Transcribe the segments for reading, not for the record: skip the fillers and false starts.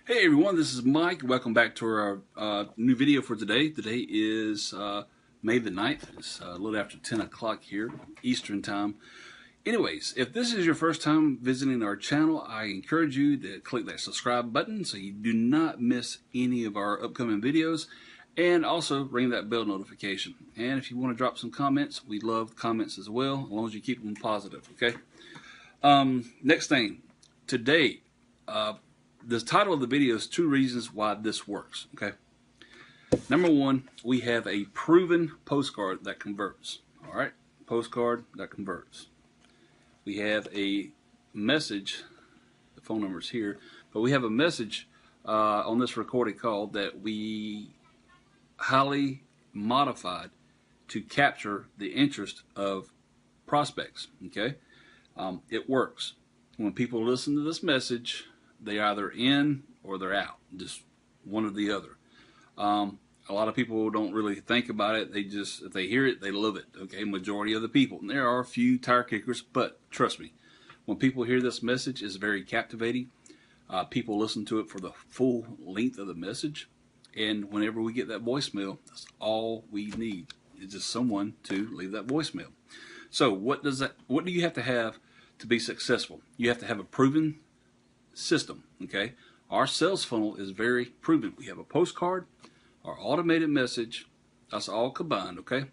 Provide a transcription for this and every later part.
Hey everyone, this is Mike. Welcome back to our new video for today. Today is May the 9th. It's a little after 10 o'clock here, Eastern Time. Anyways, if this is your first time visiting our channel, I encourage you to click that subscribe button so you do not miss any of our upcoming videos. And also ring that bell notification. And if you want to drop some comments, we love comments as well, as long as you keep them positive, okay? Next thing, today, the title of the video is 2 reasons why this works, okay? Number 1, we have a proven postcard that converts, all right? Postcard that converts. We have a message, the phone number is here, but we have a message on this recorded call that we highly modified to capture the interest of prospects, okay? It works. When people listen to this message, they're either in or they're out, just one or the other. A lot of people don't really think about it. They just, if they hear it, they love it, okay? Majority of the people. And there are a few tire kickers, but trust me, when people hear this message, it's very captivating. People listen to it for the full length of the message. And whenever we get that voicemail, that's all we need. It's just someone to leave that voicemail. So what do you have to be successful? You have to have a proven system, okay? Our sales funnel is very proven. We have a postcard, our automated message, that's all combined, okay?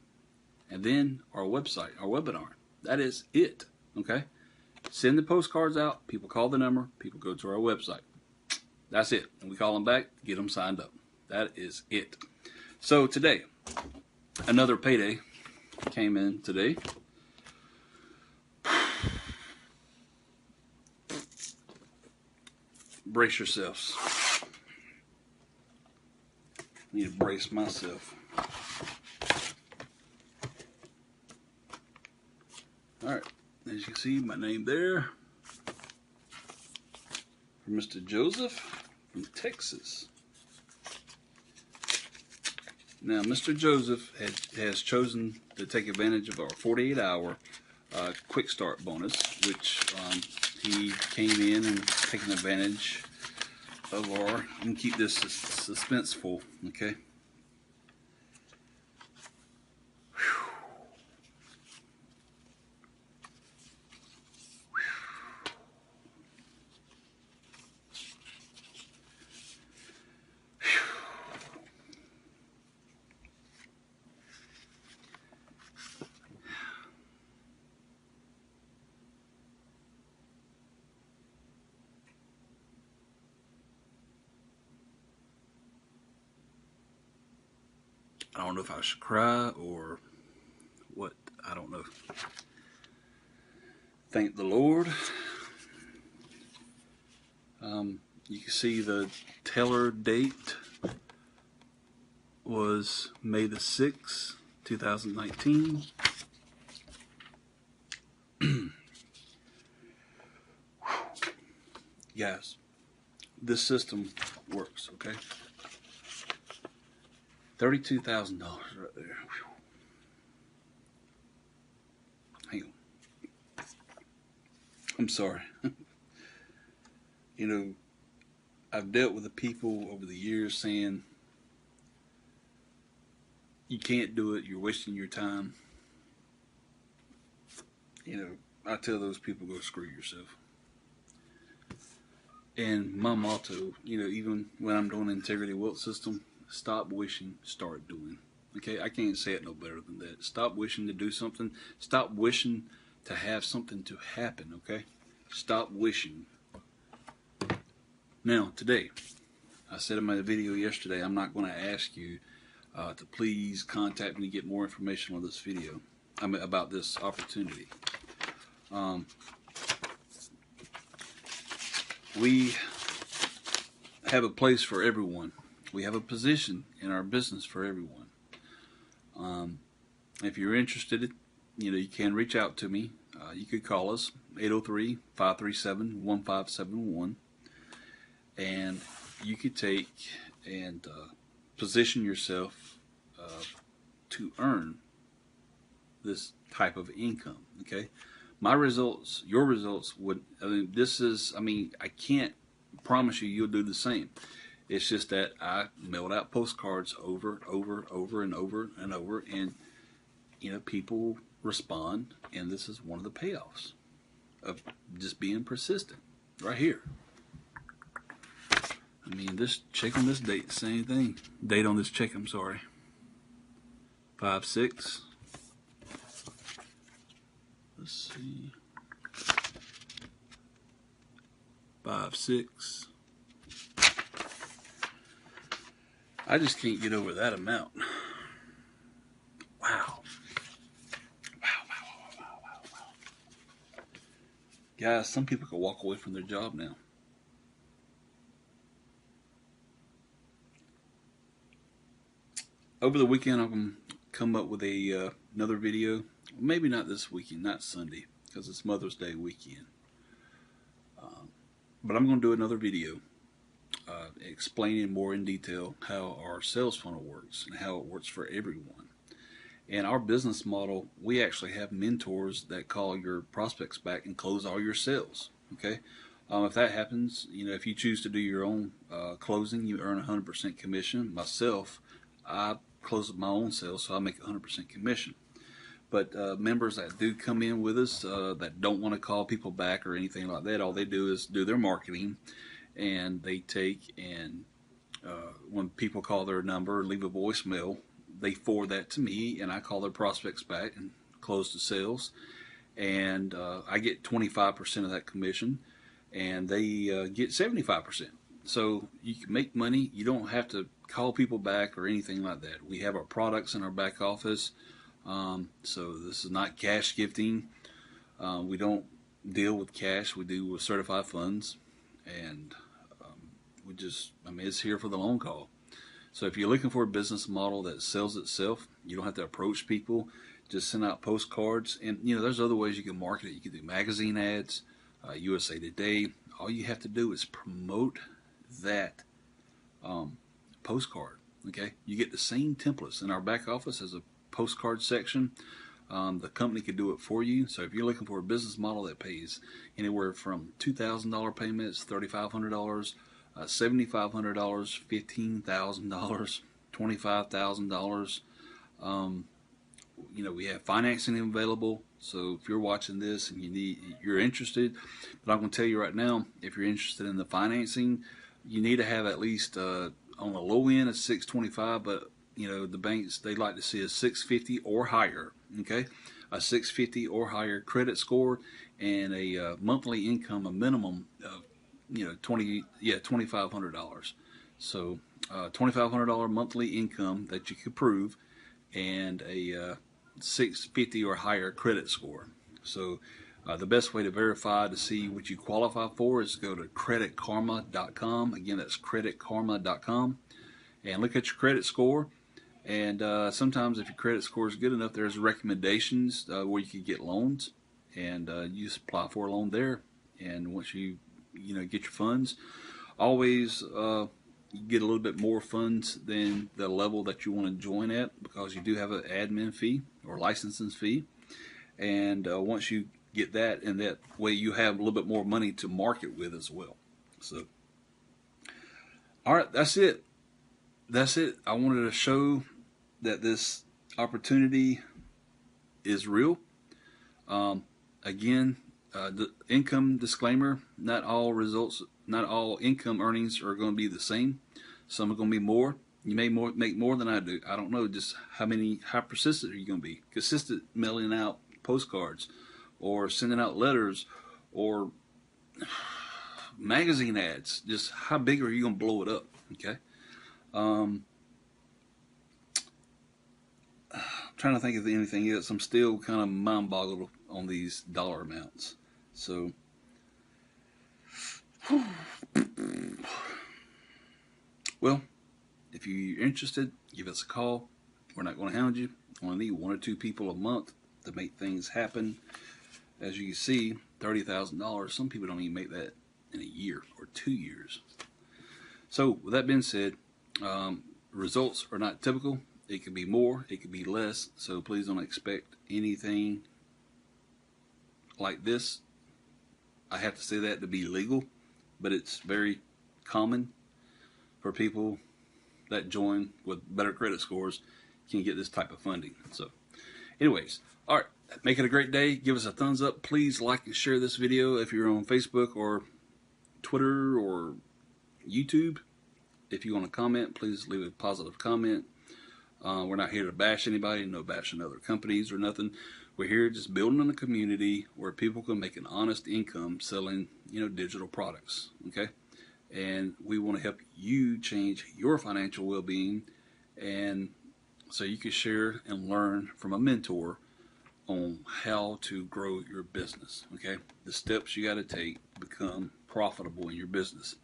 And then our website, our webinar. That is it, okay? Send the postcards out, people call the number, people go to our website. That's it. And we call them back, get them signed up. That is it. So today, another payday came in today. Brace yourselves. I need to brace myself. Alright, as you can see, my name there. For Mr. Joseph from Texas. Now, Mr. Joseph has chosen to take advantage of our 48-hour quick start bonus, which he came in and taken advantage of our, I'm going to keep this suspenseful, okay? I don't know if I should cry or what, I don't know. Thank the Lord. You can see the teller date was May the 6th, 2019. Guys, this system works, okay? $32,000 right there. Hang on. I'm sorry. You know, I've dealt with the people over the years saying, you can't do it, you're wasting your time. You know, I tell those people, go screw yourself. And my motto, you know, even when I'm doing Integrity Wealth System, stop wishing, start doing. Okay, I can't say it no better than that. Stop wishing to do something. Stop wishing to have something to happen, okay? Stop wishing. Now, today, I said in my video yesterday, I'm not going to ask you to please contact me to get more information on this video, about this opportunity. We have a place for everyone. We have a position in our business for everyone. If you're interested, you know, you can reach out to me. You could call us 803-537-1571, and you could take and position yourself to earn this type of income. Okay, my results, your results would. I mean, this is. I mean, I can't promise you, you'll do the same. It's just that I mailed out postcards over and over, and people respond, and this is one of the payoffs of just being persistent. Right here. I mean, this check on this date, same thing. Date on this check, I'm sorry. 5/6. Let's see. 5/6. I just can't get over that amount. Wow. Guys, some people could walk away from their job now. Over the weekend, I'm going to come up with another video. Maybe not this weekend, not Sunday, because it's Mother's Day weekend. But I'm going to do another video explaining more in detail how our sales funnel works and how it works for everyone. And our business model, we actually have mentors that call your prospects back and close all your sales. Okay, if that happens, if you choose to do your own closing, you earn 100% commission. Myself, I close my own sales, so I make 100% commission. But members that do come in with us that don't want to call people back or anything like that, all they do is do their marketing, and they take and when people call their number or leave a voicemail, they forward that to me, and I call their prospects back and close the sales. And I get 25% of that commission, and they get 75%. So you can make money. You don't have to call people back or anything like that. We have our products in our back office. So this is not cash gifting. We don't deal with cash. We do with certified funds. And it's here for the long call. So if you're looking for a business model that sells itself, you don't have to approach people. Just send out postcards. And, there's other ways you can market it. You can do magazine ads, USA Today. All you have to do is promote that postcard. Okay? You get the same templates. In our back office as a postcard section. The company could do it for you. So if you're looking for a business model that pays anywhere from $2,000 payments, $3,500, $7,500, $15,000, $25,000. We have financing available. So if you're watching this and you're interested, but I'm going to tell you right now, if you're interested in the financing, you need to have at least on the low end a 625, but the banks, they like to see a 650 or higher. Okay, a 650 or higher credit score and a monthly income, a minimum of $2,500. So $2,500 monthly income that you could prove, and a 650 or higher credit score. So the best way to verify to see what you qualify for is go to creditkarma.com. Again, that's creditkarma.com, and look at your credit score. And sometimes if your credit score is good enough, there's recommendations where you can get loans, and you just apply for a loan there. And once you get your funds, always you get a little bit more funds than the level that you want to join at, because you do have an admin fee or licensing fee. And once you get that, and that way you have a little bit more money to market with as well. So, all right, that's it. I wanted to show that this opportunity is real. Again, the income disclaimer: not all income earnings are going to be the same. Some are going to be more. You may make more than I do. I don't know just how persistent are you going to be. Consistent mailing out postcards, or sending out letters, or magazine ads. Just how big are you going to blow it up? Okay. Trying to think of anything else. I'm still kind of mind-boggled on these dollar amounts. So, well, if you're interested, give us a call. We're not going to hound you. We only need 1 or 2 people a month to make things happen. As you can see, $30,000. Some people don't even make that in a year or 2 years. So, with that being said, results are not typical. It could be more, it could be less, so please don't expect anything like this. I have to say that to be legal, but it's very common for people that join with better credit scores can get this type of funding. So anyways, all right, make it a great day. Give us a thumbs up. Please like and share this video if you're on Facebook or Twitter or YouTube. If you want to comment, please leave a positive comment. We're not here to bash anybody, no bashing other companies or nothing. We're here just building a community where people can make an honest income selling, digital products. Okay, and we want to help you change your financial well-being, and so you can share and learn from a mentor on how to grow your business. Okay, the steps you got to take to become profitable in your business.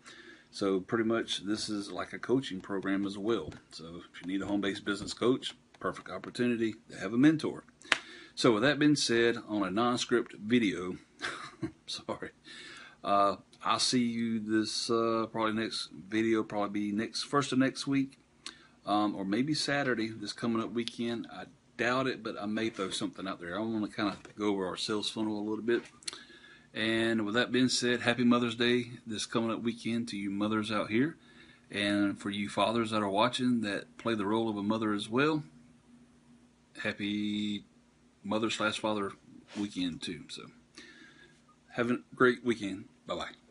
So pretty much this is like a coaching program as well. So if you need a home-based business coach, perfect opportunity to have a mentor. So with that being said, on a non-script video, sorry, I'll see you this probably next video, probably be first of next week, or maybe Saturday, this coming up weekend. I doubt it, but I may throw something out there. I want to kind of go over our sales funnel a little bit. And with that being said, happy Mother's Day this coming up weekend to you mothers out here. And for you fathers that are watching that play the role of a mother as well, happy Mother/Father weekend too. So have a great weekend. Bye-bye.